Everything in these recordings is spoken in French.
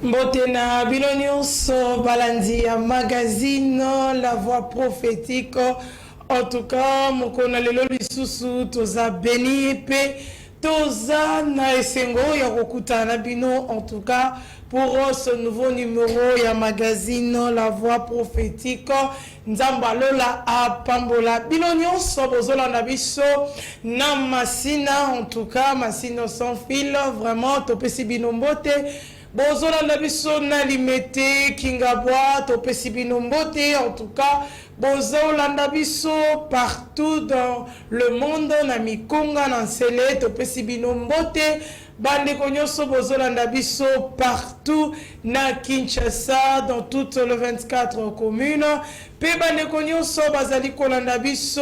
Mbotena Bilonioso Balandi ya magazine La Voix prophétique. En tout cas, mokona lelo lisusu toza béni pe toza na esengo ya kokutana bino. En tout cas, pour ce nouveau numéro ya magazine La Voix prophétique, nzamba lola apambola Bilonioso bozola na biso na masina. En tout cas, masina sans fil, vraiment topesi binombote. Bozola na biso na limete kingabwa topesi binombote. En tout cas, bozola na biso partout dans le monde na mikonga na nsele topesi binombote. Bande konyoso bozola na biso partout na Kinshasa, dans toutes les 24 communes. Pe bande konyoso bazali kolanda biso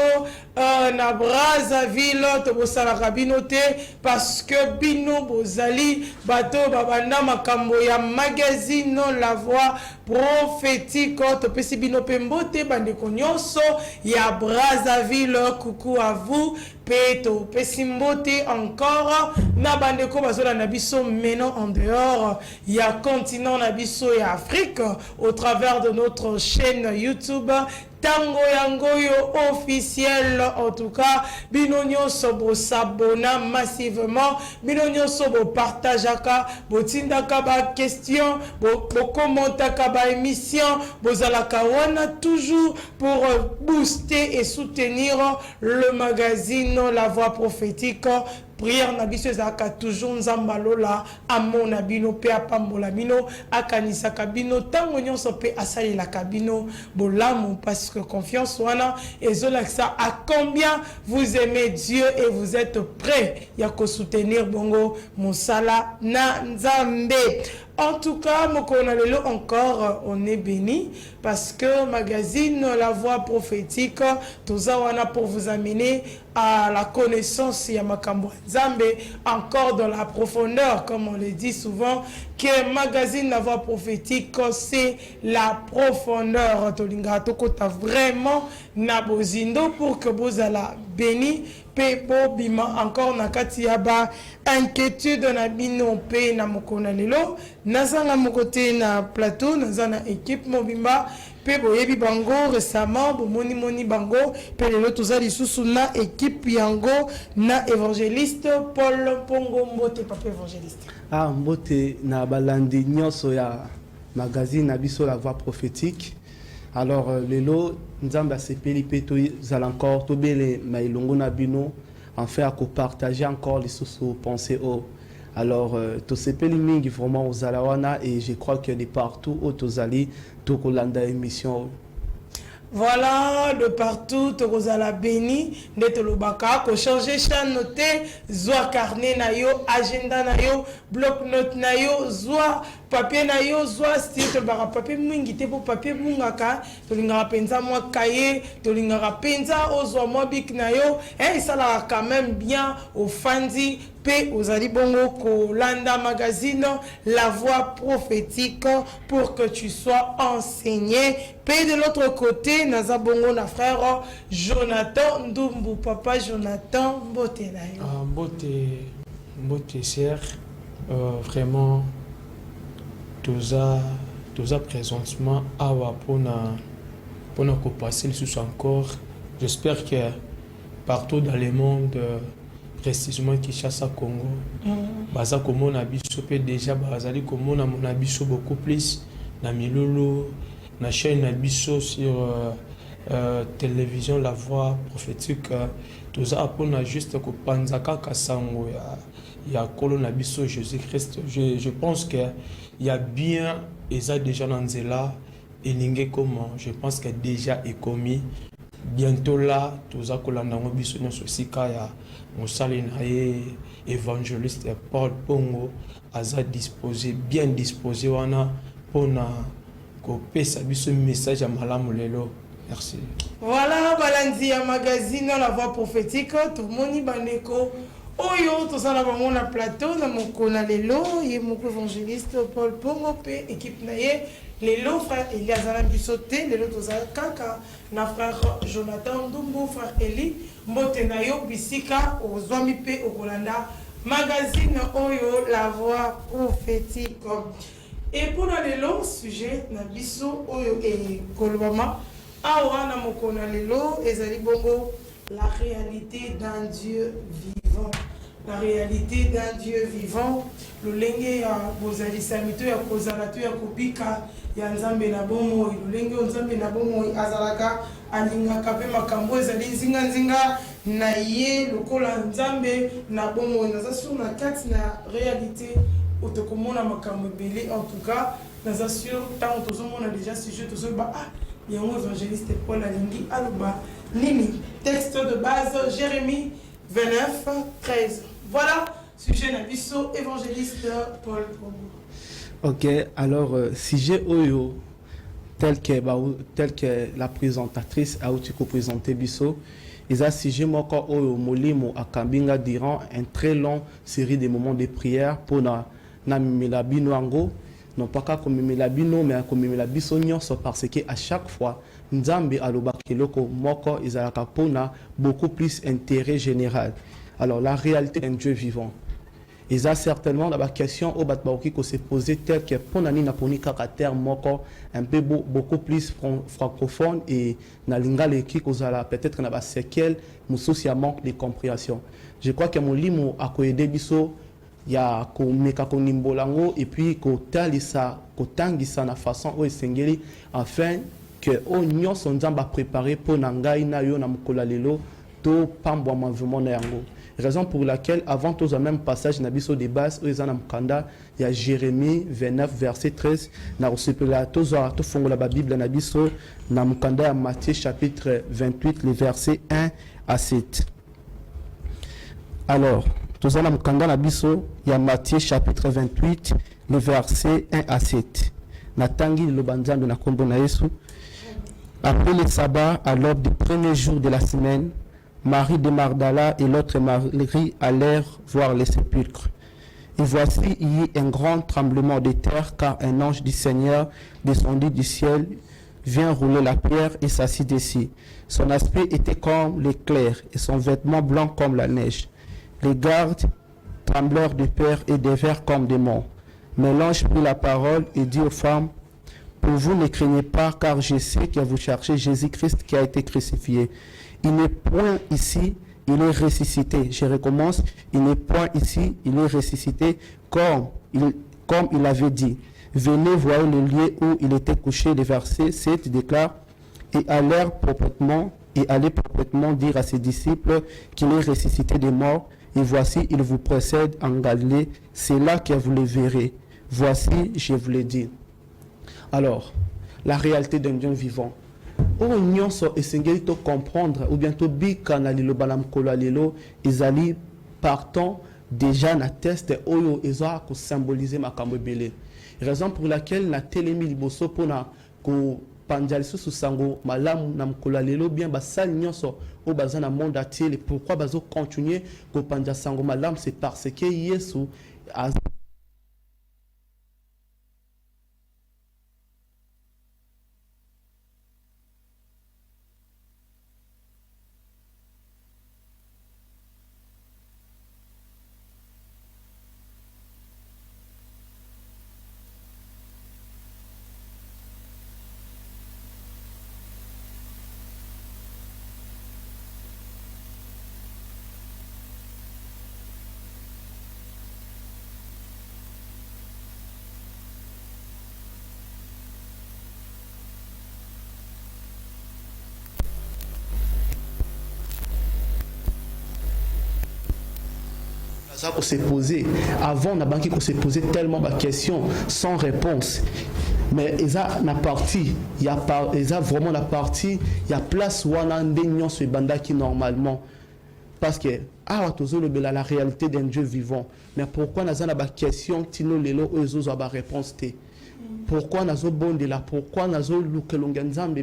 na Brazzaville tobosala kabino te parce que bino bozali bato babanda makambo ya magazine La Voix prophétique topesi bino pembote bande konyoso ya Brazzaville. Coucou à vous. Pe topesi mbote encore na bande ko bazola na biso maintenant en dehors ya continent na biso ya Afrique au travers de notre chaîne YouTube Tango Yangoyo officiel. En tout cas, Binonyo Sobo s'abonna massivement, Binonyo Sobo partageaka, Botindaka ba question, bo commentaka ba émission, Bozalaka wana toujours pour booster et soutenir le magazine La Voix prophétique. Prière na biso ezaka toujours nzamba lola amona bino pe apambola bino akanisa kabino tango nyonso pe asali la kabino bolamu parce que confiance wana ezola ça à combien vous aimez Dieu et vous êtes prêts ya ko soutenir bongo mosala na nzambe. En tout cas, mokona lelo encore, on est béni parce que magazine La Voix prophétique, tozawana pour vous amener à la connaissance ya makambo nzambe encore dans la profondeur, comme on le dit souvent, que magazine La Voix prophétique c'est la profondeur. Tolinga tokota vraiment na bozindo pour que vous ala béni. Pepo bima encore na kati ya ba inquiétude na bino pe na mokona lelo nazanga mokote na plateau nazana équipe mobimba pe boyebi bango récemment bomoni bango pe lelo tozali susu na équipe yango na évangéliste Paul Pongo. Mbote papa évangéliste. Mbote na balandi nyonso ya magazine na biso La Voix prophétique. Alors lelo nzamba sepeli pe to zala encore to bele mailongo na bino en fait à partager encore les sous pensées au. Alors to sepeli mingi vraiment aux alawana et je crois que de partout au tozali to kolanda émission. Voilà, de partout, Torozala béni, d'être le baka, ko changer chaîne noté, zoa carnet na yo, agenda na yo, bloc note na yo, zoa papier na yo, zoa style, to bara papier mwingi te pour papier mungaka, to lingara penza moi cahier, to lingara penza o zoa moi bik na yo, et ça là quand même bien au fandi, pe aux alibongo ko landa magazine La Voix prophétique pour que tu sois enseigné. Pe de l'autre côté, nazabongo na frère Jonathan Ndumbu, papa Jonathan Mbote na yo. Mbote sœur, vraiment toza présentement awa pona ko passer le sous encore. J'espère que partout dans le monde, précisément Kinshasa Congo, baza komona biso pe déjà bazali komona mona biso beaucoup plus na milolo na chaîne na biso sur télévision La Voix prophétique. Toza apona juste ko panzaka kasango ya kolo na biso Jésus-Christ. Je pense que il y a bien eza déjà nanzela elinge comment je pense que déjà est commis bientôt là toza kolanda ngo biso nyonso sika ya mosali na ye évangéliste Paul Pongo aza disposé bien disposé wana pona ko pesa biso message ya malamu lelo. Merci. Voilà, balandi ya magazine La Voix prophétique, tout le monde bandeko oyo tozala bango na plateau na mokona lelo ye moko évangéliste Paul Pongo pe équipe na ye lelo frère Elias Zala bisoté lelo tozala kaka na frère Jonathan Ndumbu, frère Eli mbote na yo bisika ozwami pe okolanda magazine oyo La Voix prophétique. Et pour le long sujet, na biso oyo et kolobama, awa na mokona lelo ezali bongo la réalité d'un Dieu vivant. La réalité d'un Dieu vivant. Lolenge ya bozali samito ya kozalatu ya kubika ya nzambe na bomo. Lolenge nzambe na bomo azalaka alingaka pe makambo ezali nzinga nzinga na ye lokola nzambe na bomo. Naza sur na kati na réalité otokomona makambo ebele. En tout cas, naza sur tant tozomona déjà sujet tozoba ah il y a un évangéliste Paul Alingi Aluba Nini. Texte de base Jérémie 29, 13. Voilà, sujet Nabiso, évangéliste Paul Congo. Ok, alors sujet Oyo, tel que la présentatrice a présenté Bisso, ils ont sujet Moko Oyo Molimo à Kambinga durant une très longue série de moments de prière pour na Milabino Ango. Non pas comme Milabino, mais comme Milabiso Nyonso, parce qu'à chaque fois, Nzambe Alobakiloko Moko, ils ont beaucoup plus intérêt général. Alors, la réalité d'un Dieu vivant. Ils ont certainement la question au Batbaoki qui s'est posée telle que pour Nani Naponi caractère Moko, un peu beaucoup plus francophone et Nalingale qui a peut-être na séquelle, mais aussi un manque de compréhension. Je crois que mon limo a aidé Bisso. Il y a komeka konimbolango et puis kotalisa kotangisa na façon o esengeli afin que onyo sonzamba préparé pour nangai na yo na mukola lelo to pambwa mavement na yango. Raison pour laquelle avant tous le même passage na biso de base o ezana mukanda ya Jérémie 29 verset 13 na resepela toza to fongola ba Bible na biso na mukanda ya Matthieu chapitre 28 les versets 1 à 7. Alors tout ça, il y a Matthieu chapitre 28, le verset 1 à 7. Natangi le banzan de Nakombo na Yesu. Après le sabbat, à l'aube du premier jour de la semaine, Marie de Magdala et l'autre Marie allèrent voir les sépulcres. Et voici, il y eut un grand tremblement de terre, car un ange du Seigneur descendit du ciel, vient rouler la pierre et s'assit dessus. Son aspect était comme l'éclair et son vêtement blanc comme la neige. Les gardes tremblèrent de peur et dévinrent comme des morts. Mais l'ange prit la parole et dit aux femmes, pour vous ne craignez pas, car je sais que vous cherchez Jésus-Christ qui a été crucifié. Il n'est point ici, il est ressuscité. Je recommence, il n'est point ici, il est ressuscité comme il avait dit. Venez voir le lieu où il était couché. Le verset 7 déclare, et allèrent proprement dire à ses disciples qu'il est ressuscité des morts. Et voici, il vous précède en Galilée. C'est là que vous le verrez. Voici, je vous l'ai dit. Alors, la réalité d'un Dieu vivant. On nyonso esengeli to comprendre ou bientôt bika na lilo balamkola lelo ezali partant déjà na test oyo ezoa ko symboliser makambo ebele. Raison pour laquelle na telemi liboso pona ko panjali sous sango malamu na mkola lelo bien basali nyonso o bazana monde entier. Pourquoi bazo continuer ko panja sango malamu, c'est parce que Yesu a qu'on s'est posé. Avant, on a banqué qu'on s'est posé tellement de questions sans réponse. Mais il y a vraiment la partie, il y a place où on a un dénion sur les bandas qui normalement. Parce que, la réalité d'un Dieu vivant. Mais pourquoi on a la question, réponse? Pourquoi on a bon de là? Pourquoi on a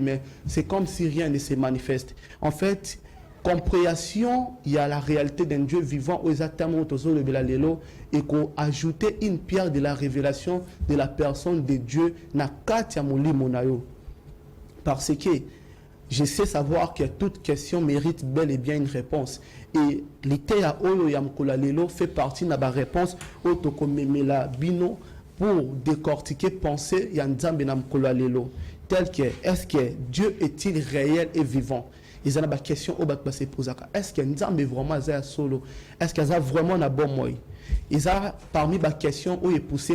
mais c'est comme si rien ne se manifeste. En fait, compréhension, il y a la réalité d'un Dieu vivant et qu'on ajouter une pierre de la révélation de la personne de Dieu na katia monayo. Parce que je sais savoir que toute question mérite bel et bien une réponse. Et l'idée à Oyo Yamkola Lelo fait partie de la réponse au Tokomemela Bino pour décortiquer penser ya nzambe na mokolo lelo tel que est-ce que Dieu est-il réel et vivant. Ils ont une question au bac se poser. Est-ce que nzambe vraiment est solo? Est-ce qu'il y a vraiment un bon moyen? Ils ont parmi les questions où ils poussent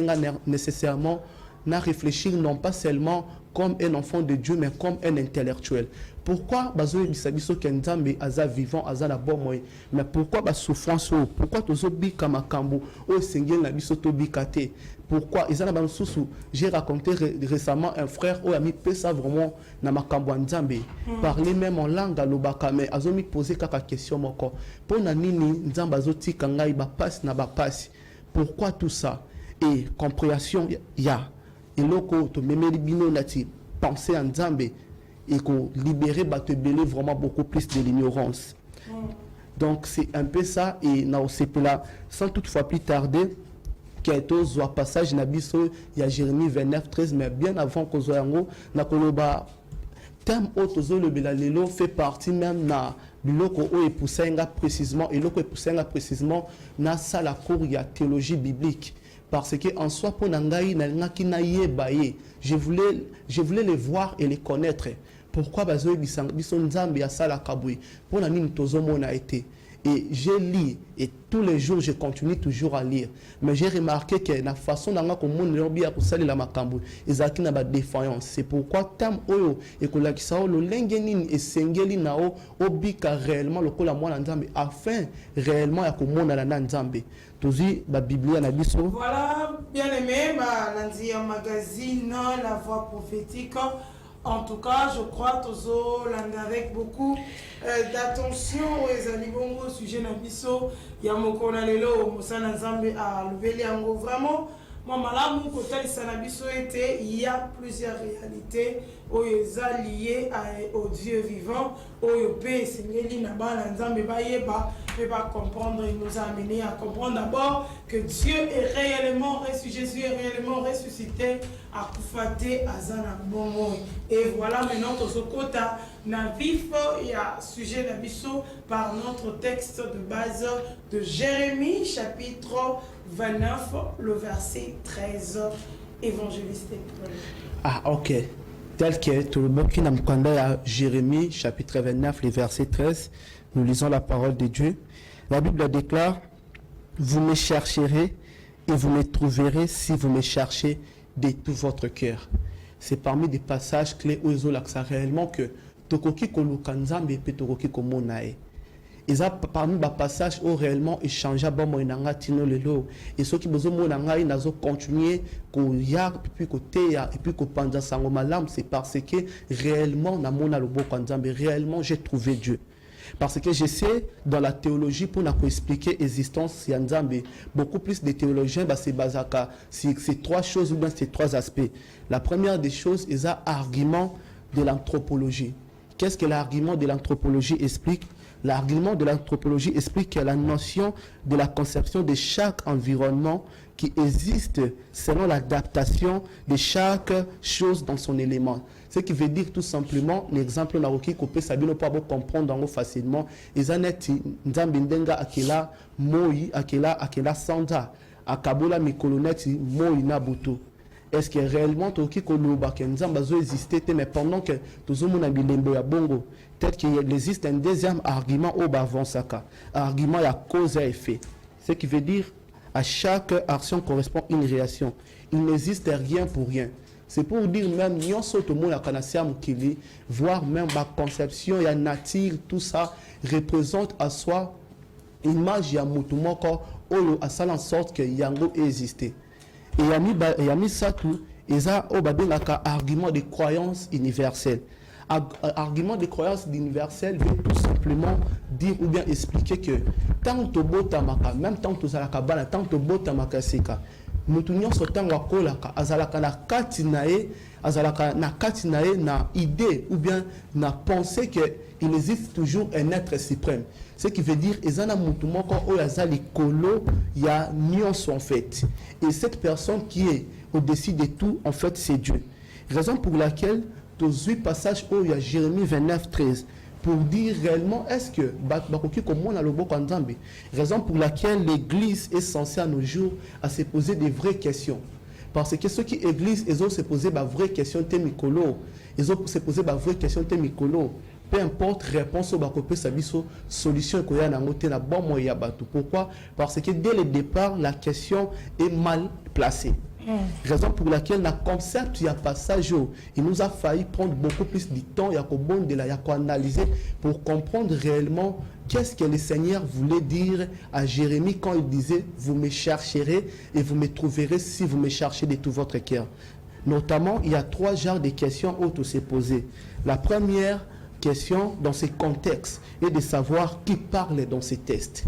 nécessairement à réfléchir non pas seulement comme un enfant de Dieu, mais comme un intellectuel. Pourquoi bazo bisabiso kenzambe aza vivant aza na bon moyen? Mais pourquoi ba souffrance? Pourquoi tozo bika makambo o sengel na biso to bikate? Pourquoi ils en ont j'ai raconté récemment un frère où a mis ça vraiment na makambo nzambe parler même en langue lobaka mais azo mi poser kaka question moko pour na nini nzamba zoti kangai ba passe na ba passe. Pourquoi tout ça? Et compréhension ya eloko to memeli bino nati penser en nzambe et qu'on libérer batebele vraiment beaucoup plus de l'ignorance. Donc c'est un peu ça et na là sans toutefois plus tarder qu'il y a un passage nabiso il y a Jérémie 29:13 mais bien avant qu'on soit yango na koloba thème autozo le belalelo fait partie même na biloko o epusenga précisément et loko epusenga précisément na sala cour ya théologie biblique parce que en soi pour nangai na ngaki na yebaye je voulais les voir et les connaître. Pourquoi bazo biso nzambe ya sala kabui pour na nini tozomo na été. Et j'ai lu et tous les jours je continue toujours à lire mais j'ai remarqué que la façon dont on lobby pour salir la makambu ezaki na ba défaillance. C'est pourquoi tam oyo et que la kisao lo lengenin et sengeli nao obika réellement le kola mwana nzambe afin réellement ya komona na nzambe tozi ba biblia na biso. Voilà bien aimé ba nanzi ya magazine La Voix Prophétique. En tout cas, je crois que avec beaucoup d'attention aux alibongo sujet nabiso ya mokona lelo mosana nzambe a leveli yango vraiment moi malamu côté sanabiso était il y a plusieurs réalités liées au Dieu vivant au pe sengeli na bana nzambe ba yeba peut pas comprendre. Il nous a amené à comprendre d'abord que Dieu est réellement ressuscité, Jésus est réellement ressuscité à Koufate Azana Bomo. Et voilà maintenant Tozokota na vif il y a sujet d'abisso par notre texte de base de Jérémie chapitre 29 le verset 13 évangéliste. Ah ok. Tel que tout le monde qui n'a pas Jérémie chapitre 29 le verset 13 nous lisons la parole de Dieu. La Bible déclare: vous me chercherez et vous me trouverez si vous me cherchez de tout votre cœur. C'est parmi des passages clés où ils ont l'accès réellement que tokoki koluka nzambe pe tokoki komonae. Ils ont parmi des passages où réellement échanger bon moinanga tino lelo et ceux qui besoin monanga ils nazo continuer ko ya puis côté et puis ko panda sango malam c'est parce que réellement na mona loboko nzambe réellement j'ai trouvé Dieu. Parce que je sais, dans la théologie, pour nous expliquer l'existence de Nzambe, beaucoup plus de théologiens se basent sur ces trois choses ou bien ces trois aspects. La première des choses est l'argument de l'anthropologie. Qu'est-ce que l'argument de l'anthropologie explique? L'argument de l'anthropologie explique que la notion de la conception de chaque environnement qui existe selon l'adaptation de chaque chose dans son élément. Ce qui veut dire tout simplement, l'exemple na roki ko pe sabino pas comprendre facilement, ezaneti nzambe ndenga akela moi akela sanda akabola mikoloneti moi na butu. Est-ce que réellement toki ko loba que nzamba zo exister mais pendant que tozomona bilembo ya bongo, peut-être qu'il existe un deuxième argument au bavansaka, argument ya cause et effet. Ce qui veut dire à chaque action correspond une réaction. Il n'existe rien pour rien. C'est pour dire même nyonso to mona kanasia mukili, voire même la conception ya nature, tout ça représente à soi image ya mutu moko oyo asala en sorte que yango existait. Et yami ça tout eza obabelaka argument de croyance universelle. Argument de croyance universelle veut tout simplement dire ou bien expliquer que tant to botamaka même tant to zalaka bana tant to botamaka seka mutu nyonso tango akolaka azalaka na kati nae azalaka na kati nae na idée ou bien na pensée que il existe toujours un être suprême. Ce qui veut dire ezana mutu moko oyo azali kolo ya nyonso en fait. Et cette personne qui est au-dessus de tout en fait c'est Dieu. Raison pour laquelle tous huit passages où il y a Jérémie 29:13 pour dire réellement est-ce que bakoki comme on a le boko nzambe. Raison pour laquelle l'église est censée à nos jours à se poser des vraies questions. parce que ceux qui église ils ont se posé la vraie question te mikolo, ils ont se posé la vraie question te mikolo. Peu importe réponse au bakopé sabiso solution ko ya na ngote na bon moyen batou. Pourquoi? Parce que dès le départ la question est mal placée. Raison pour laquelle le concept il y a passage il nous a failli prendre beaucoup plus de temps il y a qu'au analyser pour comprendre réellement qu'est-ce que le Seigneur voulait dire à Jérémie quand il disait vous me chercherez et vous me trouverez si vous me cherchez de tout votre cœur. Notamment il y a 3 genres de questions où se poser. La première question dans ces contextes est de savoir qui parle dans ces tests.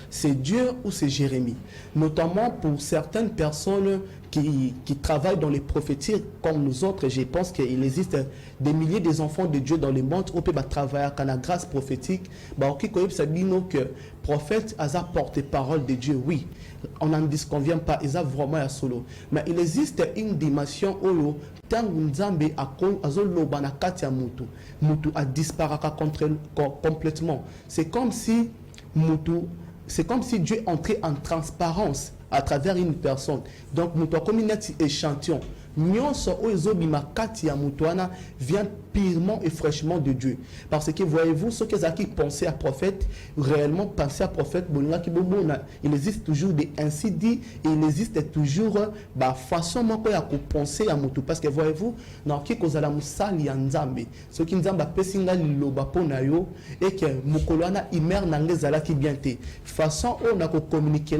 C'est Dieu ou c'est Jérémie. Notamment pour certaines personnes qui travaillent dans les prophéties comme nous autres, je pense qu'il existe des milliers d'enfants de Dieu dans le monde où on peut travailler avec la grâce prophétique. Que prophète a porte-parole de Dieu, oui. On n'en disconvient pas, ils ont vraiment un solo. Mais il existe une dimension où tant Nzambe Mutu a disparu complètement. C'est comme si Dieu entrait en transparence à travers une personne. Donc, nous avons comme un échantillon. Nyonso oizobima kati ya mutuana vient purement et fraîchement de Dieu. Parce que voyez-vous, ceux qui pensaient à prophète, réellement penser à prophète, il existe toujours des ainsi dit, et il existe toujours façon de penser à mutu. Parce que voyez-vous, dans qui cause la musali ya nzambe, ce qui nzamba pesinga liloba pona yo, et que mukolwana imer nangezala ki biente. Façon on a communiqué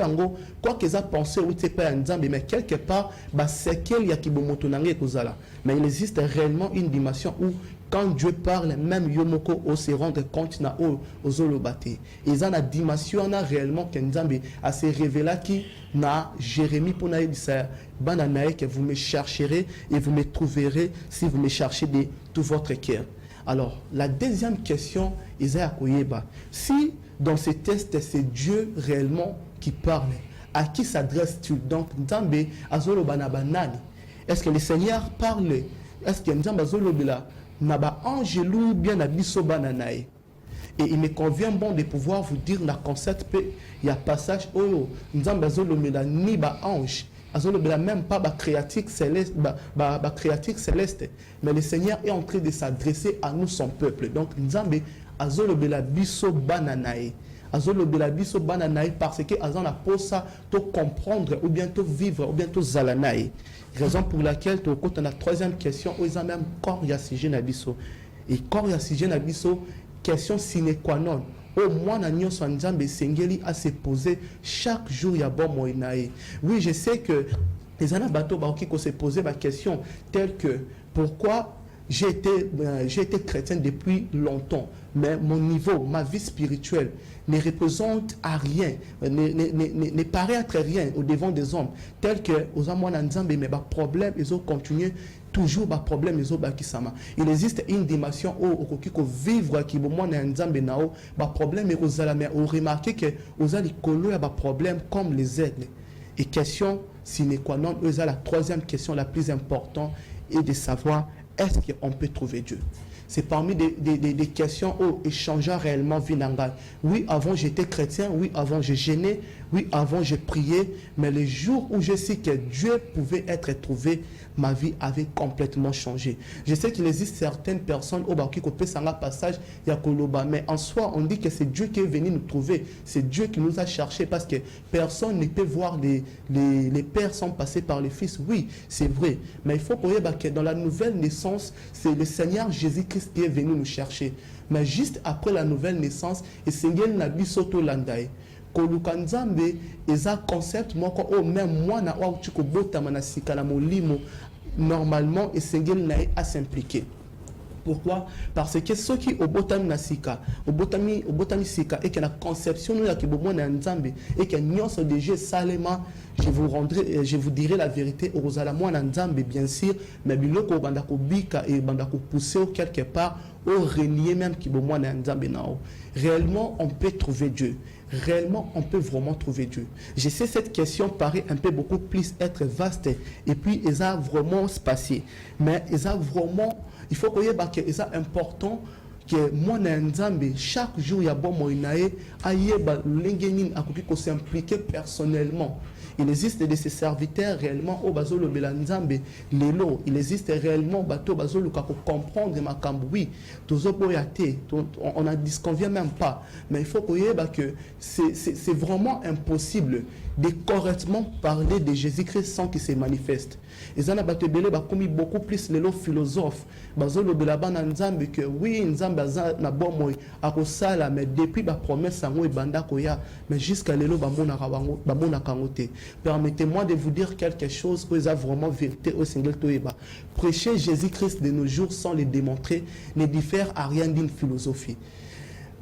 ango, quoi qu'ils a pensé ou c'est pas nzambe, mais quelque part, c'est qu'il y a qui mais il existe réellement une dimension où quand Dieu parle, même Yomoko o se rendre compte na aux olobate. Ils ont la dimension on a réellement que Nzambe a se révélé qui na Jérémie pour na ça bananae que vous me chercherez et vous me trouverez si vous me cherchez de tout votre cœur. Alors la deuxième question Isaïe Koyeba, si dans ces tests c'est Dieu réellement qui parle, à qui s'adresse-t-il? Donc, Nzambe azolo banabanani. Est-ce que le Seigneur parle? Est-ce que Nzambe azolo bila naba angelou bien abiso bananae? Et il me convient bon de pouvoir vous dire la concept il y a passage où Nzambe azolo bila ni ba ange, azolo bila même pas ba créatique céleste, ba créatique céleste, mais le Seigneur est en train de s'adresser à nous son peuple. Donc Nzambe azolo bila biso bananae. Azolo biso bananaï parce que azan a pour ça to comprendre ou bientôt vivre ou bientôt zalanaï. Raison pour laquelle tu as la troisième question où ils ont même corps ya sujet na biso. Et corps ya sujet na biso question sine qua non. Au moins na nyon son Nzambe sengeli à se poser chaque jour ya bon moinaï. Oui, je sais que les ana bateau ba qui se poser ma question telle que pourquoi j'ai été chrétien depuis longtemps, mais mon niveau, ma vie spirituelle ne représente à rien, ne paraît être rien au devant des hommes, tel que aux hommes Nzambe mais bah problème ils ont continué toujours bah problème ils ont bah kisama. Il existe une dimension où kiko vivre qui bon moi Nzambe nao bah problème et aux ala mais on remarqué que aux ali kolo ya bah problème comme les aigles. Et question sine qua non, eux la troisième question la plus importante est de savoir est-ce qu'on peut trouver Dieu? C'est parmi des questions où échanger réellement Vinanga. Oui, avant j'étais chrétien, oui, avant je gênais, oui, avant je priais, mais le jour où je sais que Dieu pouvait être trouvé, ma vie avait complètement changé. Je sais qu'il existe certaines personnes au Baki qui peut un passage, il y a Koloba, mais en soi, on dit que c'est Dieu qui est venu nous trouver, c'est Dieu qui nous a cherché parce que personne ne peut voir les pères sans passer par les fils. Oui, c'est vrai, mais il faut que dans la nouvelle naissance, c'est le Seigneur Jésus-Christ qui est venu nous chercher. Mais juste après la nouvelle naissance, et Seigneur Nabi Soto Landaï, Kolukanzambe, et un concept, moi, même moi, na outuko bota manasika la molimo, normalement, et Seigneur Naï à s'impliquer. Pourquoi? Parce que ceux qui au botami nasika, au botami sika, et que la conception nous la qui bon na Nzambe, et que nous sommes déjà salement, je vous dirai la vérité, au Rosala moi na Nzambe bien sûr, mais biloko bandako bika et bandako pousser quelque part, au renier même qui bon na Nzambe nao. Réellement, on peut trouver Dieu. Réellement, on peut vraiment trouver Dieu. Je sais cette question paraît un peu beaucoup plus être vaste et puis ils ont vraiment spatié, mais ils ont vraiment il faut que c'est important que moi Nzambe chaque jour il y a bon moinae ayeba lengenin akoki ko s'impliquer personnellement. Il existe de ces serviteurs réellement au bazo le belanzambe lelo. Il existe réellement bateau bazo le comprendre ma oui. On n'en disconvient même pas. Mais il faut que c'est vraiment impossible de correctement parler de Jésus-Christ sans qu'il se manifeste. Et ça n'a pas été commis beaucoup plus les philosophes. Bazo le belabana nzambe que oui nzambe na bon moi à sala mais depuis la promesse en et banda koya mais jusqu'à l'élo bamona kangote. Permettez-moi de vous dire quelque chose que ça vraiment vérité au single toeba. Prêcher Jésus-Christ de nos jours sans le démontrer ne diffère à rien d'une philosophie.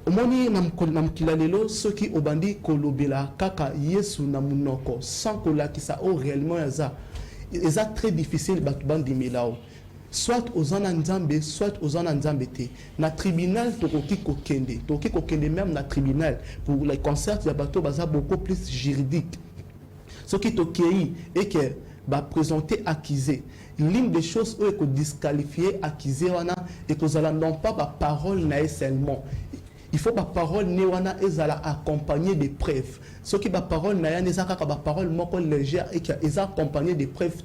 Moni namkilalelo ceux qui obandi kolobela kaka yesu na munoko sans kolakisa o réellement yaza eza très difficile batubandi milao soit aux ananzambe soit aux ananzambete na tribunal tokoki kokende même na tribunal pour les concerts ya bato baza beaucoup plus juridique ce qui tokei et que va présenter accusé l'une des choses où est disqualifié accusé wana et que ça non pas par parole na seulement. Il faut que la parole néwana ezala accompagnée de preuves. Ce qui la parole n'a pas parole moko légère et qui est accompagnée de preuves.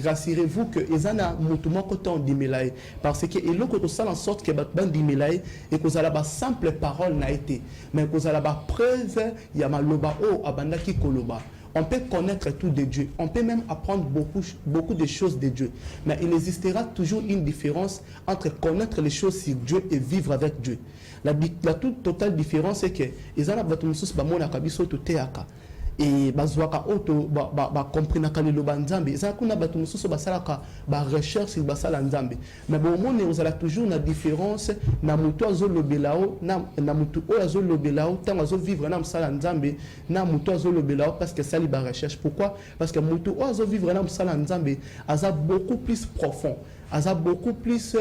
Rassurez-vous que ezana mutumo côté on dimelaye parce que et l'autre ça en sorte que ban dimelaye et que ça la simple parole n'a été mais que ça la preuve ya maloba o abanda ki koloba. On peut connaître tout de Dieu. On peut même apprendre beaucoup de choses de Dieu. Mais il existera toujours une différence entre connaître les choses sur Dieu et vivre avec Dieu. La toute totale différence c'est que ils ont batumusus ba mona kabiso to teaka et bazwaka auto ba comprendre ka le banzambe ils ont kuna batumusus ba salaka ba recherche sur basala nzambe mais bon monde vous allez toujours na différence na mutu azo lobelao na mutu o azo lobelao tant azo vivre na msala nzambe na mutu azo lobelao parce que ça li ba recherche. Pourquoi? Parce que mutu o azo vivre na msala nzambe aza beaucoup plus profond, aza beaucoup plus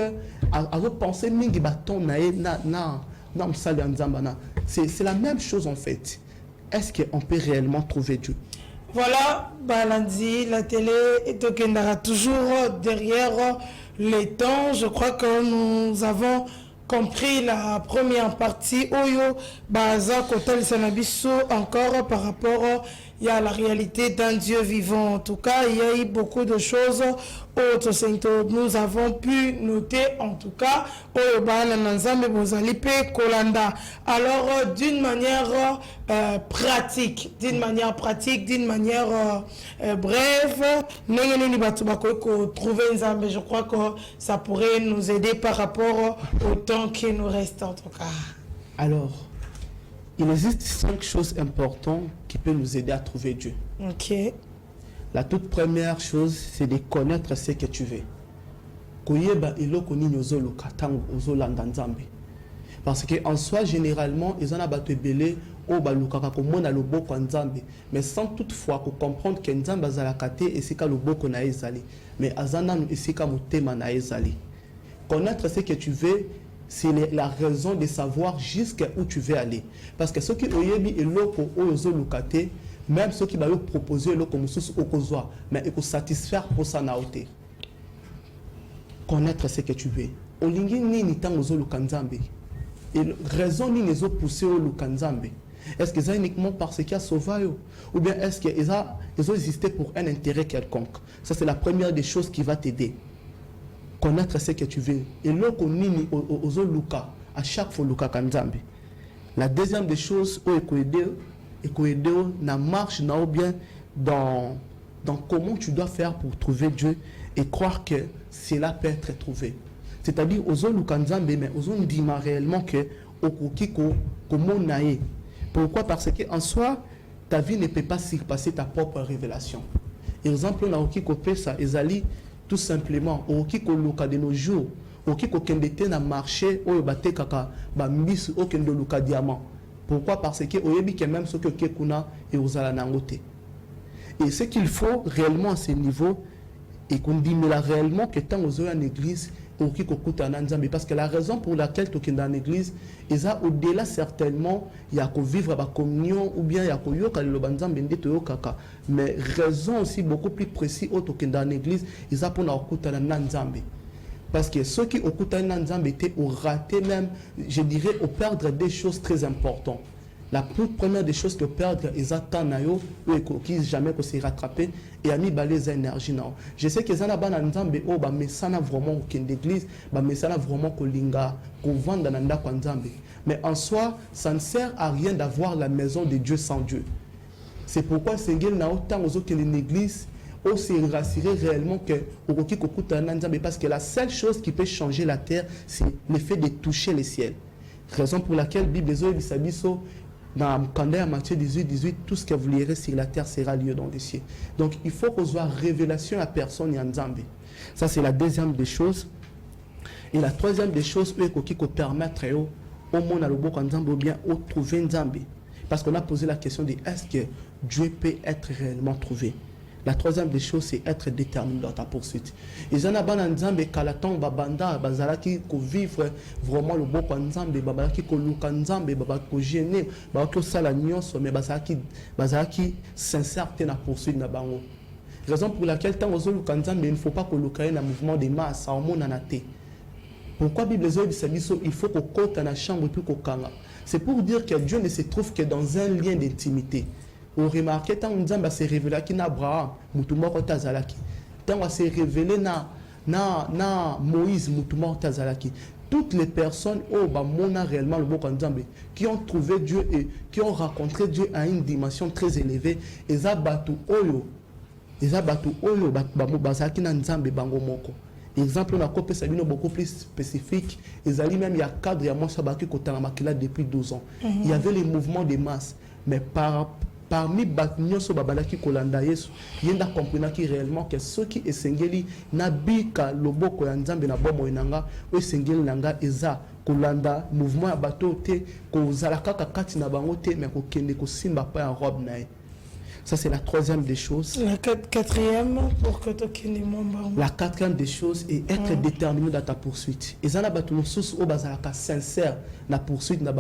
azo penser mingi baton na c'est la même chose en fait. Est-ce qu'on peut réellement trouver Dieu? Voilà, Balandi, la télé est au Kendara, toujours derrière les temps. Je crois que nous avons compris la première partie. Oyo, Baza, Kotel Sanabiso, encore par rapport à la réalité d'un Dieu vivant. En tout cas, il y a eu beaucoup de choses autres. Nous avons pu noter, en tout cas, Oyo, Nanzambe, Bozalipe, Kolanda. Alors, d'une manière pratique, d'une manière brève, trouver Nzambe, je crois que ça pourrait nous aider par rapport au temps qui nous reste, en tout cas. Alors, il existe 5 choses importantes qui peuvent nous aider à trouver Dieu. Ok. La toute première chose, c'est de connaître ce que tu veux. Parce qu'en soi, généralement, ils ont abattu belé au balukaka comme on a le beau nzambe, mais sans toutefois comprendre que nzambe azalakate et c'est que le beau qu'on a ezali, mais azana et c'est que mutema na ezali. Connaître ce que tu veux, c'est la raison de savoir jusqu'à où tu veux aller. Parce que ceux qui ont dit que même ceux qui vont proposer le comme mais il faut satisfaire pour ça naote. Connaître ce que tu veux. Olingi ni tant aux lukanzambe. Et raison ni les autres pousser au lukanzambe. Est-ce que c'est uniquement parce qu'il y a sauvé ou bien est-ce qu'ils ont existé pour un intérêt quelconque? Ça c'est la première des choses qui va t'aider. Connaître ce que tu veux. Et là, aux luka à chaque fois luka kanzambe. La deuxième des choses, na marche na ou bien dans comment tu dois faire pour trouver Dieu et croire que cela peut être trouvé. C'est-à-dire aux luka nzambe mais aux dima réellement que okokiko comment nae. Pourquoi? Parce que en soi ta vie ne peut pas surpasser ta propre révélation. Exemple na okiko pesa ezali tout simplement au kiko luka de nos jours au kiko kendete na marché oyo batekaka ba mbisi o kendo luka diamant. Pourquoi? Parce que oyebi que même ce que kekuna et ozala nangote. Et ce qu'il faut réellement à ce niveau et qu'on dit mais là réellement que tant aux en église au kiko kuta nanzambe parce que la raison pour laquelle tu es dans l'église est au-delà certainement il y a qu'on vivre la communion ou bien il y a qu'on yoka le banzambe ndeto yokaka mais raison aussi beaucoup plus précis au to dans l'église ils a pour na kuta nanzambe parce que ceux qui okuta nanzambe étaient au raté même je dirais au perdre des choses très importantes La première des choses que perdre, ils attendent qu'ils jamais que se rattraper et à mis les énergies. Je sais que ça ban nzambe oh ba mesana vraiment aucune église, ba mesana vraiment ko linga ko vendre nanda kwa nzambe. Mais en soi, ça ne sert à rien d'avoir la maison de Dieu sans Dieu. C'est pourquoi Seigneur n'a autant aux autres que l'église on se rassurer réellement que parce que la seule chose qui peut changer la terre, c'est le fait de toucher le ciel. Raison pour laquelle la Bible dit dans Matthieu 18, tout ce que vous lirez sur la terre sera lieu dans les cieux. Donc il faut qu'on soit révélation à personne en Nzambe. Ça c'est la deuxième des choses. Et la troisième des choses, qui peut permettre au monde à Nzambe ou bien au trouver Nzambe. Parce qu'on a posé la question de est-ce que Dieu peut être réellement trouvé? La troisième des choses, c'est être déterminé dans ta poursuite. Et j'en ai ban Nzambe kalaton babanda bazalaki ko vivre vraiment le beau Nzambe babaki ko luka Nzambe babako gêner babako sala nyonso mais bazalaki sincère na poursuite na bango. Raison pour laquelle tant aux luka Nzambe il ne faut pas que luka un mouvement de masse en mon anaté. Pourquoi Bible il faut qu'on compte dans la chambre plus qu'au kanga. C'est pour dire que Dieu ne se trouve que dans un lien d'intimité. Vous remarquez, tant Nzamba s'est révélé qui n'Abraham, Moutoumor Tazalaki. Tant on s'est révélé na Moïse, Moutoumor Tazalaki. Toutes les personnes réellement le Boko Nzambe qui ont trouvé Dieu et qui ont rencontré Dieu à une dimension très élevée. Et ça batu oyo, bazaki na Nzambe bango moko. Exemple, on a copié ça beaucoup plus spécifique. Ils allaient même il y a cadre, il y a moi Sabaki Kotangamakila depuis 12 ans. Il y avait les mouvements de masse, mais parmi Batnyoso Babalaki Kolanda Yesu, il y a compris réellement que ceux qui esengeli nabika loboko ya Nzambe na bomo inanga, ou esengeli nanga eza Kolanda mouvement ya bato te, ko zalaka kati na bango te, mais ko kende ko simba pa en robe nae. Ça, c'est la troisième des choses. La quatrième, pour que tu aies la quatrième des choses est être déterminé dans ta poursuite. Et ça, c'est sincère la poursuite, mais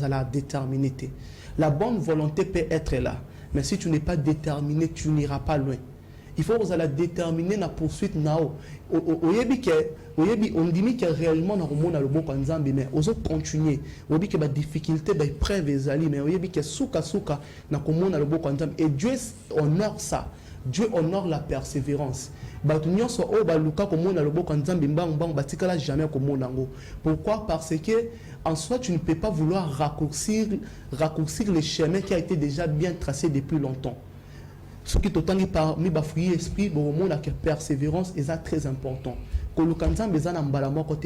la déterminité. La bonne volonté peut être là, mais si tu n'es pas déterminé, tu n'iras pas loin. Il faut que la déterminer la poursuite nao. On dit que réellement dans le monde le bon Nzambe mais on continuer. On dit que la difficulté ba preuve ezali mais on dit que souka na komona le bon Nzambe et Dieu honore ça. Dieu honore la persévérance. Batunyoso o baluka komona le bon Nzambe mbang batikala jamais komona ngo. Pourquoi? Parce que en soi tu ne peux pas vouloir raccourcir le chemin qui a été déjà bien tracé depuis longtemps. Ce qui est parmi les esprits, la persévérance est très important.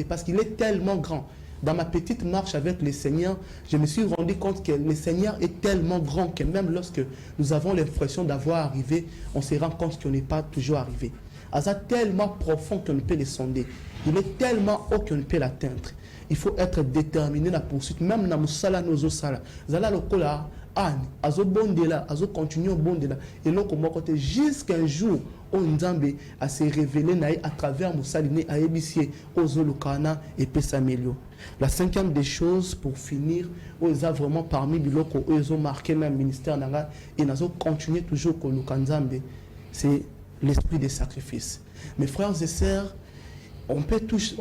Parce qu'il est tellement grand. Dans ma petite marche avec le Seigneur, je me suis rendu compte que le Seigneur est tellement grand que même lorsque nous avons l'impression d'avoir arrivé, on se rend compte qu'on n'est pas toujours arrivé. Il est tellement profond qu'on ne peut le sonder. Il est tellement haut qu'on ne peut l'atteindre. Il faut être déterminé dans la poursuite. Même dans Moussala, nos Sala. Zala Lokola. Azo bondela, azo continuer bondela et donc comment côté jusqu'un jour on Nzambe a se révélé à travers Moussaline à ébicier aux Olukana et Pesamélio. La cinquième des choses pour finir, ils ont vraiment parmi biloko ils ont marqué même ministère nanga et ils ont continué toujours que Nzambe, c'est l'esprit des sacrifices. Mes frères et sœurs, on peut tous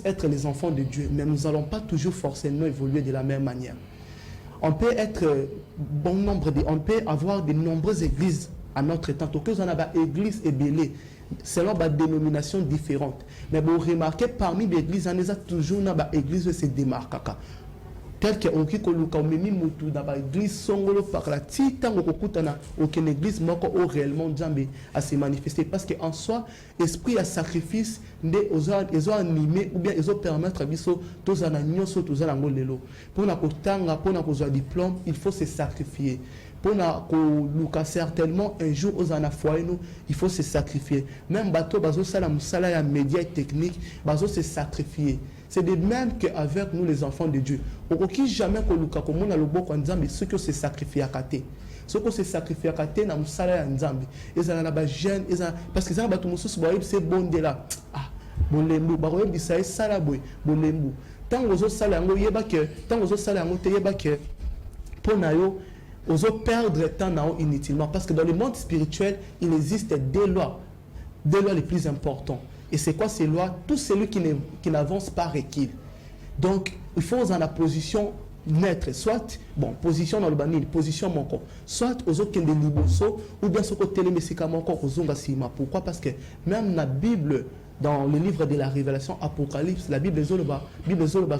être les enfants de Dieu, mais nous n'allons pas toujours forcément évoluer de la même manière. On peut être bon nombre on peut avoir de nombreuses églises à notre temps. Donc, on a des églises et belées, selon des dénominations différentes. Mais vous remarquez, parmi les églises, on a toujours des églises qui se démarquent. Tel que on kikoluka memi mutu dans l'église songolo par la titango kokutana aucune église moko au réellement Nzambe à se manifester parce que en soi esprit à sacrifice ndé ils ont animé ou bien ils ont permettre à biso tous en nyonso tous en ngolelo pour na kotanga pour na kozwa diplôme il faut se sacrifier pour na koluka certainement un jour aux en foyer nous il faut se sacrifier même bateau bazo sala musala ya média et technique bazo se sacrifier. C'est de même qu'avec nous les enfants de Dieu. On ne jamais que nous avons ce que se sacrifie à côté. Ce que se sacrifie à côté, nous avons Nzambe. Ils ont des jeunes, parce que les gens c'est bon de là. Ah, bon lembu, baroye bisaï salaboy, bon lembu. Tant que vous salango yebake, tant que vous salango te yebake, pour nayo, vous perdre temps inutilement. Parce que dans le monde spirituel, il existe des lois les plus importantes. Et c'est quoi ces lois? Tout celui qui n'avance pas requiert. Donc, il faut en la position naître, soit, bon, position dans le banil, position mon corps, soit aux autres qui ont des liboso, ou bien ce côté les messieurs mon corps, aux ongasima. Pourquoi? Parce que même la Bible, dans le livre de la Révélation, Apocalypse, la Bible Zoloba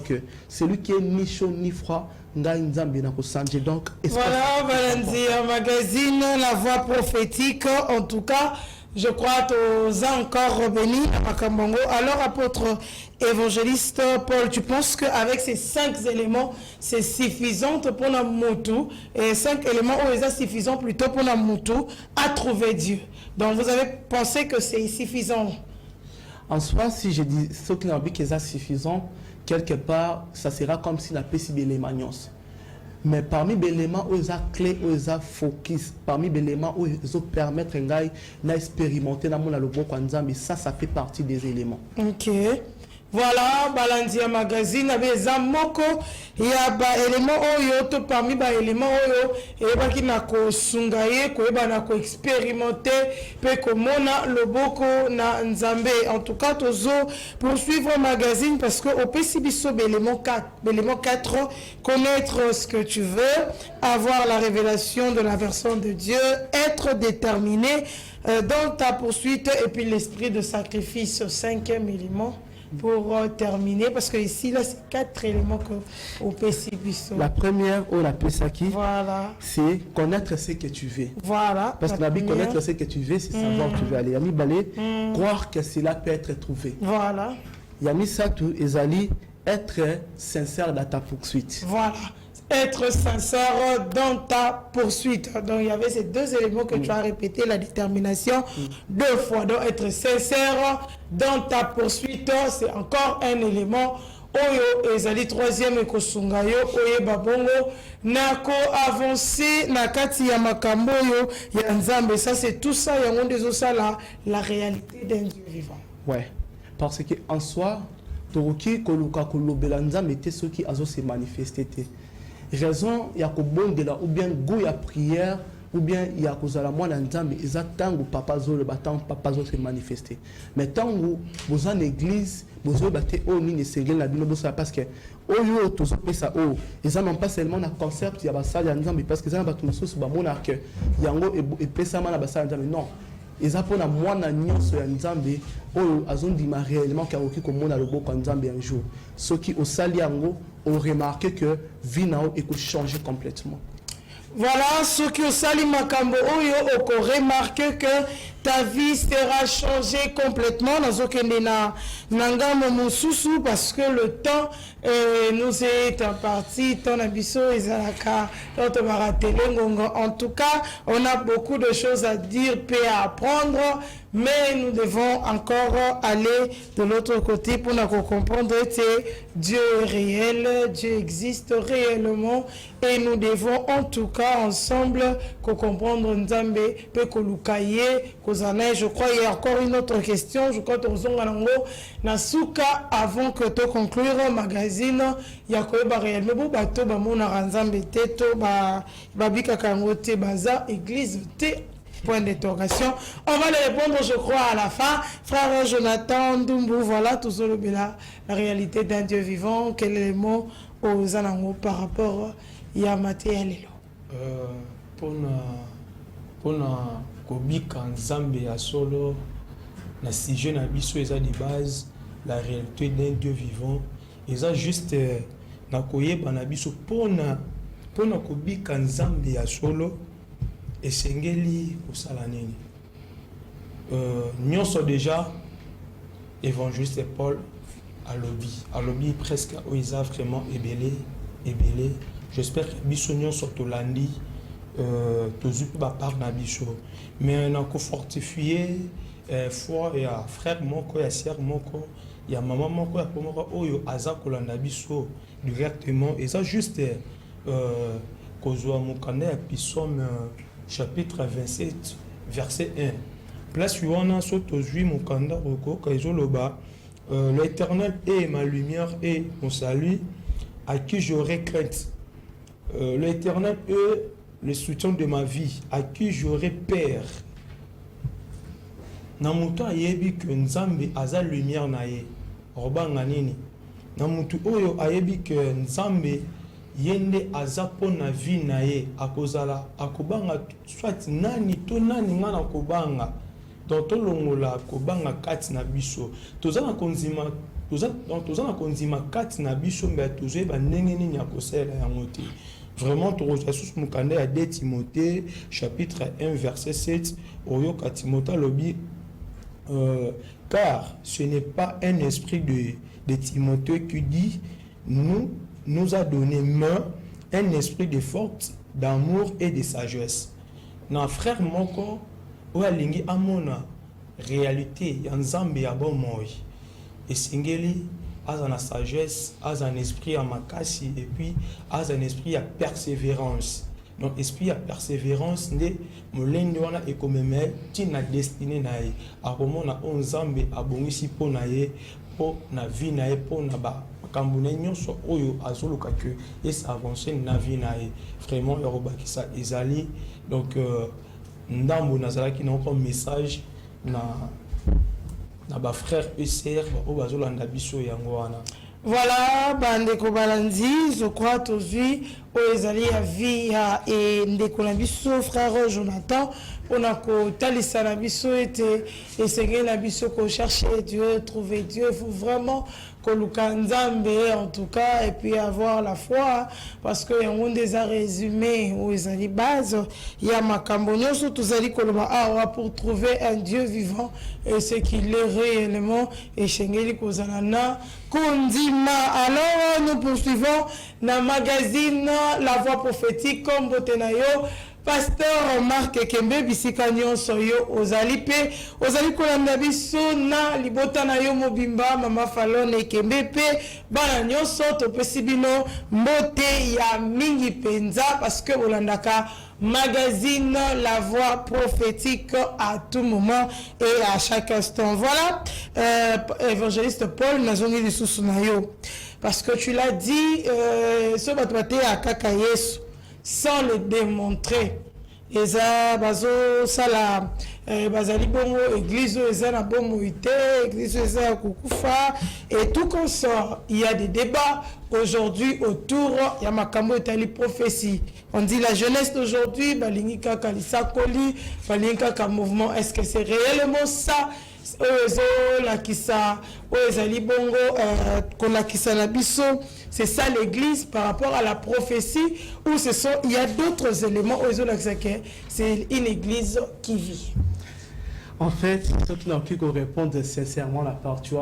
que celui qui est ni chaud ni froid, donc, voilà, Balanzi Magazine, la voix prophétique. En tout cas, je crois que tu as encore revenu à Makambongo. Alors, apôtre évangéliste Paul, tu penses qu'avec ces 5 éléments, c'est suffisant pour la Moutou, et 5 éléments où ils sont suffisants plutôt pour la Moutou à trouver Dieu. Donc, vous avez pensé que c'est suffisant? En soi, si je dis ce qui n'a pas qui est suffisant, quelque part, ça sera comme si la PCB éléments. Mais parmi les éléments où ils ont clé, où ils ont focus, parmi les éléments où ils ont permettre un gars d'expérimenter dans le bon mais ça fait partie des éléments. Ok. Voilà, Balandia Magazine avec Zamoko, il y a des éléments oyo, parmi les éléments oyo, et qui n'a qu'au sungaye, qu'au expérimenter, puis comme on a le boko na nzambe. En tout cas, tozo poursuivre le magazine parce que au PCBSO, élément 4, connaître ce que tu veux, avoir la révélation de la version de Dieu, être déterminé dans ta poursuite, et puis l'esprit de sacrifice, 5e élément. Pour terminer, parce que ici, là, c'est 4 éléments au PCBSO. La première, ou la PSAKI, voilà, c'est connaître ce que tu veux. Voilà. Parce que la vie, connaître ce que tu veux, c'est savoir où tu veux aller. Yami Balé, croire que cela peut être trouvé. Voilà. Yami Satou, Ezali, être sincère dans ta poursuite. Voilà. Être sincère dans ta poursuite. Donc, il y avait ces 2 éléments que tu as répété, la détermination, 2 fois. Donc, être sincère dans ta poursuite, c'est encore un élément. Oyo, ezali 3e ekosungayo, oye babongo, nako avancer, nakati ya makambo yo, ya nzambe. Ça, c'est tout ça, il y a des ça, la réalité d'un Dieu vivant. Ouais. Parce qu'en soi, Toroki, Koluka, Kolobela, nzambe, était ceux qui ont se manifesté. Raison, il y a que là, ou bien goût à prière, ou bien il y a que la moine nzambe, ils attendent que papa zo le battant, papa zo se manifester. Mais tant que vous en église, vous avez au ni sengel la bino bossa parce que au yo tous ça au ils n'ont pas seulement un concept il y a ça ya nzambe parce que ça va tout sous ba mona que yango et pesa mana ba ça nzambe non. Ils apprennent à moi na nyonso ya nzambe oyo azondima réellement ka oki komona le boko nzambe un jour. Ceux qui au sali yango ont remarqué que vie nao écoute changer complètement. Voilà, ceux qui ont sali makambo oyo ont remarqué que ta vie sera changée complètement dans aucun nangamo mususu parce que le temps nous est imparti, ton abisso ezalaka, en tout cas, on a beaucoup de choses à dire, et à apprendre, mais nous devons encore aller de l'autre côté pour nous comprendre que Dieu est réel, Dieu existe réellement, et nous devons en tout cas ensemble comprendre Nzambe, pe kolukaye, je crois qu'il y a encore une autre question. Je crois que Nasuka, avant que tu conclure le magazine, il y a quoi réellement bon bateau ba mona ranzambe teto ba babika kangote baza église te point d'interrogation. On va les répondre, je crois, à la fin. Frère Jonathan Ndumbu, voilà tout ça la réalité d'un Dieu vivant. Quel est le mot aux anango par rapport à Yamate Alelo? Pour kobika nzambe ya solo na sujet na biso eza de base la réalité d'un Dieu vivant eza juste na koyeba na biso pona kobika nzambe ya solo esengeli kosala nini nyonso déjà évangéliste Paul alobi presque oyo eza vraiment ebele j'espère que biso nyonso tolandi toujours pas par nabiso mais on a fortifié foi et à frère moko ya sœur moko ya maman moko ya pomoko oyo aza kolanda biso directement et ça juste kozwa mokanda ya Psaume chapitre 27 verset 1 place wana so tozwi mokanda oko kaizoloba l'Éternel est ma lumière et mon salut à qui j'aurai crainte l'Éternel est le soutien de ma vie, à qui j'aurais peur. Namutu ayebi que Nzambe aza lumière na ye. Robanga nini. Namutu oyo ayebi que Nzambe yende aza pona vie na ye akozala akobanga soit nani to nani ngana kobanga donc tolongola kobanga kati na biso tozana konzima tozana konzima kati na biso mbe tozoyeba ndenge nini akosala yango te. Vraiment, Torojasus Mukande a 2 Timothée, chapitre 1, verset 7, Oyoka Timothée Lobi, car ce n'est pas un esprit de Timothée qui dit, nous a donné main, un esprit de force, d'amour et de sagesse. Nan frère moko, oya lingi amona réalité, yanzambe ya bon moi. Et singeli, a la sagesse, a un esprit à makasi et puis a un esprit à persévérance. Donc esprit à persévérance ne molende wana ekomeme tina destiné na ye. Akomona onzambe abongisi po na ye, po na vie na ye, po na ba kambuna nyonso oyo azoluka que et avancer na vie na ye. Vraiment yorobakisa ezali donc ndambo nazalaki na encore message na ba frère et sœurs o bazolanda biso yango wana. Voilà, bandeko balandi, je crois aujourd'hui ezali ya vie ya ndeko na biso frère Jonathan on a ko talisa na biso ete esengeli na biso ko chercher Dieu, trouver Dieu, il faut vraiment koluka nzambe en tout cas et puis avoir la foi parce que yango déjà résumé ou ezali base ya makambo nyonso tozali koloba awa pour trouver un Dieu vivant et ce qu'il est réellement esengeli kozala na kondima. Alors nous poursuivons na magazine La Voix Prophétique comme botenayo Pasteur Marc Kembe bisika nyonso yo ozali pe ozali kolanda biso na libota na yo mobimba mama Falone Kembe pe bana nyonso topesi bino mbote ya mingi penza parce que olandaka magazine La Voix Prophétique à tout moment et à chaque instant. Voilà, évangéliste Paul nazongi lisusu na yo parce que tu l'as dit ce batwate à kaka Yesu sans le démontrer. Eza bazo sala bazali bongo église eza na bongo ite église eza kukufa et tout comme ça. Il y a des débats aujourd'hui autour ya makambo etali prophétie. On dit la jeunesse d'aujourd'hui balingi kaka lisakoli balingi kaka mouvement. Est-ce que c'est réellement ça? C'est ça l'église par rapport à la prophétie ou il y a d'autres éléments c'est une église qui vit. En fait, ceux qui n'ont pu répondre sincèrement la partie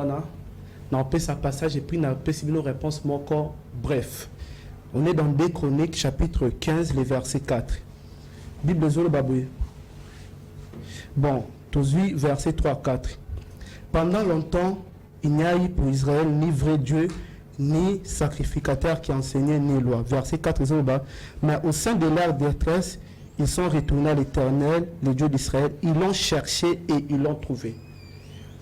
n'a pas sa passage et puis n'a pas une réponse encore bref. On est dans 2 Chroniques chapitre 15 les versets 4. Bible Zolo Baboué. Bon, tous verset 3-4. Pendant longtemps, il n'y a eu pour Israël ni vrai Dieu, ni sacrificateur qui enseignait, ni loi. Verset 4, mais au sein de leur détresse, ils sont retournés à l'Éternel, le Dieu d'Israël. Ils l'ont cherché et ils l'ont trouvé.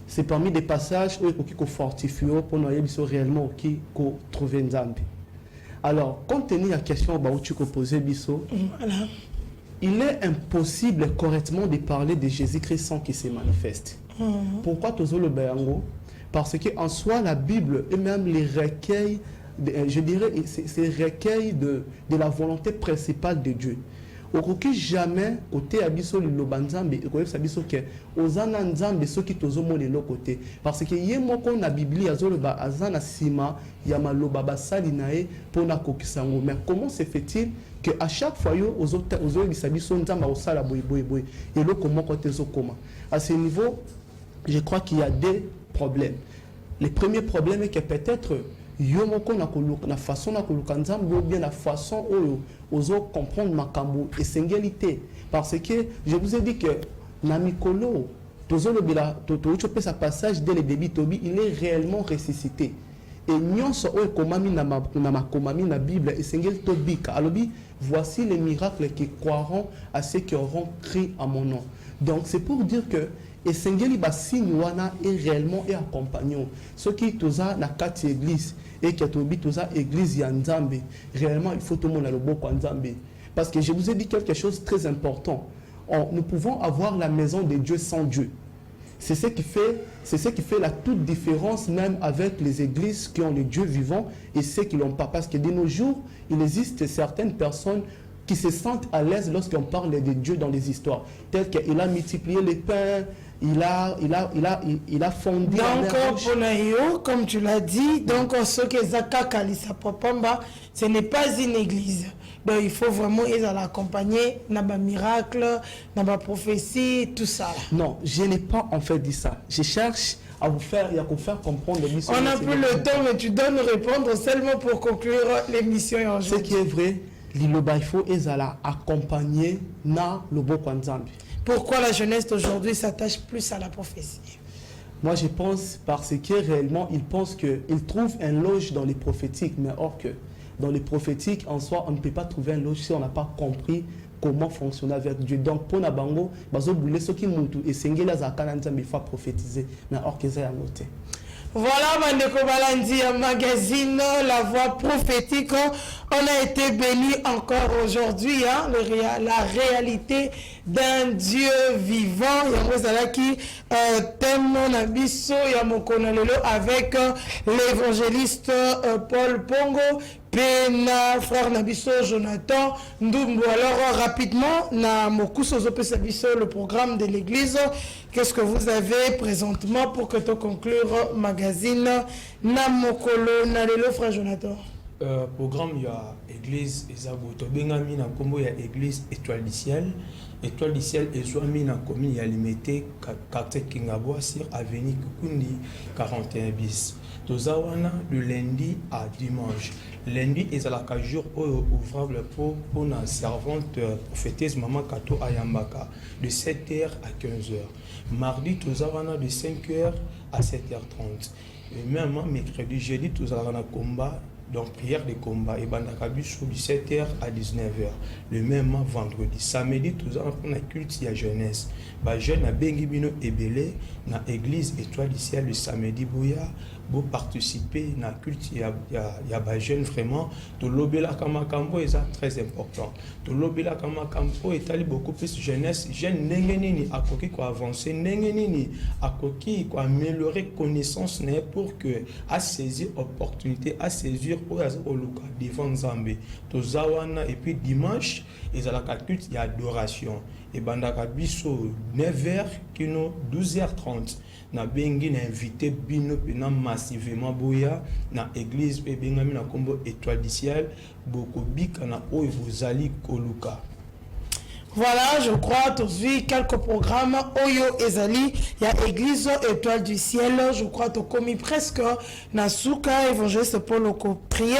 C'est parmi des passages où il faut fortifier pour nous réellement qui trouver Nzambi. Alors, compte tenu de la question où tu peux poser, voilà. Il est impossible correctement de parler de Jésus-Christ sans qu'il se manifeste. Pourquoi Tozo le Bayango? Parce qu'en soi, la Bible et même les recueils, je dirais, c'est recueils de la volonté principale de Dieu. Okoki jamais côté abiso lilobanzambe ekoyeb sabiso ke ozana nzambe soki tozomo lelo côté parce que ye moko na Biblie azoloba azana sima ya maloba basali nae pona kokisango. Mais comment se fait-il que à chaque fois yo ozo sabiso nzamba osala boy et lo comment côté zokoma? À ce niveau, je crois qu'il y a des problèmes. Le premier problème est que peut-être yomoko na façon na koluka nzambe ou bien la façon ozo comprendre makambo et singalité parce que je vous ai dit que na mikolo tozo le bila to chope sa passage dès le début tobi il est réellement ressuscité et nyonso o komami na makomami na Bible et singel tobika alobi voici les miracles qui croiront à ceux qui auront crié à mon nom. Donc c'est pour dire que et sengeli basini wana est réellement et accompagnant ceux qui toza na kati église et qui tobi toza église ya Nzambe réellement il faut tout le monde le boko Nzambe parce que je vous ai dit quelque chose de très important. Nous pouvons avoir la maison de Dieu sans Dieu C'est ce qui fait la toute différence même avec les églises qui ont le Dieu vivant et ceux qui l'ont pas. Parce que de nos jours, il existe certaines personnes qui se sentent à l'aise lorsqu'on parle de Dieu dans les histoires. Tel qu'il a multiplié les pains, il a fondé la mer Rouge. Donc, comme tu l'as dit, donc ce que Zaka Kalisa Popamba, ce n'est pas une église. Donc il faut vraiment l'accompagner dans les miracles, dans la prophétie, tout ça. Non, je n'ai pas en fait dit ça. Je cherche à vous faire comprendre l'émission. On n'a plus le temps, mais tu dois nous répondre seulement pour conclure l'émission. Ce qui est vrai, il faut accompagner na lobo kwanzambi. Pourquoi la jeunesse d'aujourd'hui s'attache plus à la prophétie? Moi, je pense parce que réellement, ils pensent qu'ils trouvent un loge dans les prophétiques, mais or que dans les prophétiques, en soi, on ne peut pas trouver un loge si on n'a pas compris comment fonctionner avec Dieu. Donc, pour Nabango, bazo boule ce qui moutou et sengela zakana nzambe faut prophétiser, mais or que ça y a noté. Voilà, Mandeko Balandi, un magazine, la voix prophétique. On a été béni encore aujourd'hui, hein, la réalité d'un Dieu vivant. Il y a Mozalaki, thème Nabiso, il y a Mokonalelo avec l'évangéliste Paul Pongo. Pena, frère Nabiso, Jonathan, Ndumbu. Alors, rapidement, na Mokuso Zopesabiso, le programme de l'église. Qu'est-ce que vous avez présentement pour que tu conclure magazine na Mokolo, na Lelo, frère Jonathan? Programme, il y a église Ezagoto. Bengami na Kombo, il y a église Étoile du Ciel. Étoile du Ciel et Zoami na commune, il y a limité quartier Kingaboa sur avenue Kukundi 41 bis. Tozawana le lundi à dimanche. Lundi est à la jour ouvrable pour la servante prophétise Maman Kato Ayambaka de 7h à 15h. Mardi, Tozawana de 5h à 7h30. Et même mercredi, jeudi, Tozawana combat. Donc, prière de combat et Bandakabiso de 7h à 19h. Le même vendredi. Samedi, tout ça, on a culte à jeunesse. Les jeunes à Bengibino et Belé, dans l'église Étoile du Ciel, le samedi, pour participer à la culte, il y a des jeunes vraiment. Tout l'obéla Kamakambo est très important. Tout l'obéla Kamakambo est beaucoup plus jeunesse. Jeunes n'engenini à quoi qui avancer, n'engenini à quoi qui améliorer connaissance pour que à saisir opportunité, à saisir devant Zambé. Tozawana et puis dimanche, ils ont la culte, il y a adoration. Et bandaka biso 9h kino 12h30 na bengi na invité bino pena massivement boya na église pe bengami na kombo Étoile du Ciel boko bika na oyo bozali koluka. Voilà, je crois, aujourd'hui, quelques programmes. Oyo Ezali, il y a Église Étoile du Ciel. Je crois, tu as commis presque Nasuka, évangéliste Paul Oko, prier.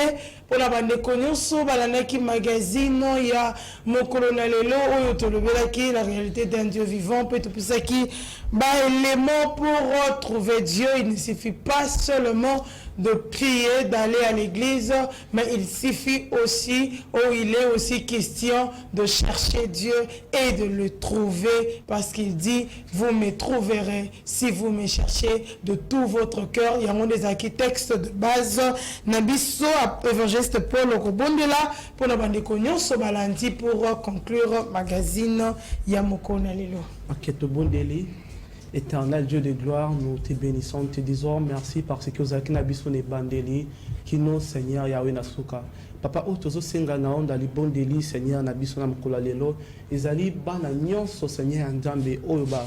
Pour la bande Konyoso, Balanaki Magazine, il y a Mokolonalelo, Oyo Tolobelaki, la réalité d'un Dieu vivant, peut tout ça qui, élément pour trouver Dieu. Il ne suffit pas seulement de prier, d'aller à l'église, mais il suffit aussi, il est aussi question de chercher Dieu et de le trouver, parce qu'il dit, vous me trouverez si vous me cherchez de tout votre cœur. Il y a des acquis textes de base. Nabiso, évangéliste Paul Okobondela, pour la bande Konyoso Balandi, pour conclure magazine Yamoko Nalilo. Ok, to bondeli. Éternel Dieu de gloire, nous te bénissons, te disons merci parce que vous avez nabisoné bandeli, qui nous Seigneur Yahweh Nasuka. Papa, otozo senga na onda li bondeli Seigneur nabisona mkola lelo, ezali bana nyonso Seigneur Nzambe oyo ba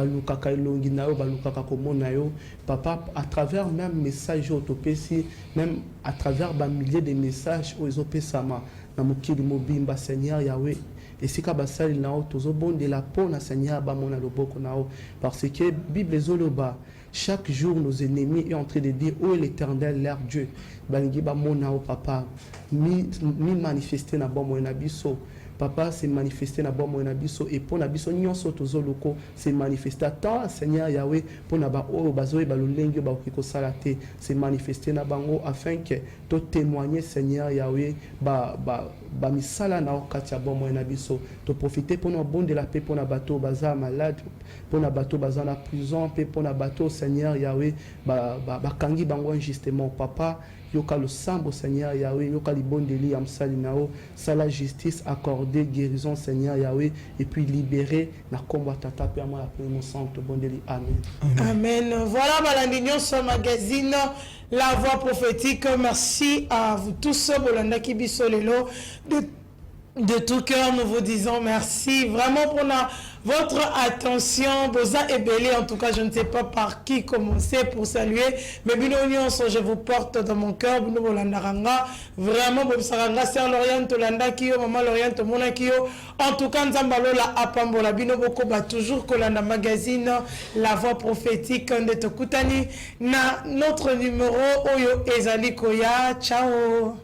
lukaka ilongi na yo ba lukaka komona yo. Papa, à travers même message autopesi, même à travers ba milliers de messages oyo ezopesama na mokili mobimba Seigneur Yahweh. Et si kabasali nao tozo bonde la pona Seigneur ba mona loboko nao parce que Bible zoloba chaque jour nos ennemis est en train de dire où est l'Éternel leur Dieu bangi ba mona o papa mi manifester na bon na biso papa c'est manifester na bon na biso et pour na biso nyonso tozo loko c'est manifester tant Seigneur Yahweh pour na ba o bazoe ba lolengi ba okiko salate c'est manifester na bango afin que to témoigner Seigneur Yahweh ba bamisala na okati ya bomoi na biso to profiter pour nous bon de la paix pour na bateau baza malade pour na bateau baza na prison paix pour na bateau Seigneur Yahweh bakangi bango injustement papa yoka le sambo Seigneur Yahweh yoka libondeli amsali nao sala justice accorder guérison Seigneur Yahweh et puis libérer na komba tata pe moi la premier centre bondeli amen. Amen. Voilà balandignon sur magazine La Voix Prophétique. Merci à vous tous bolanda ki biso lelo de tout cœur nous vous disons merci vraiment pour votre attention. Boza et Belé, en tout cas, je ne sais pas par qui commencer pour saluer. Mais Binonion, je vous porte dans mon cœur. Bino Bolandaranga, vraiment, Bobsaranga, Sœur Lorient, Tolanda Kio, Maman Lorient, Mona Kio. En tout cas, Nzambalo, la Apambola, Bino Boko, toujours Kolanda Magazine, La Voix Prophétique, de Tokutani, na notre numéro, Oyo Ezali Koya. Ciao.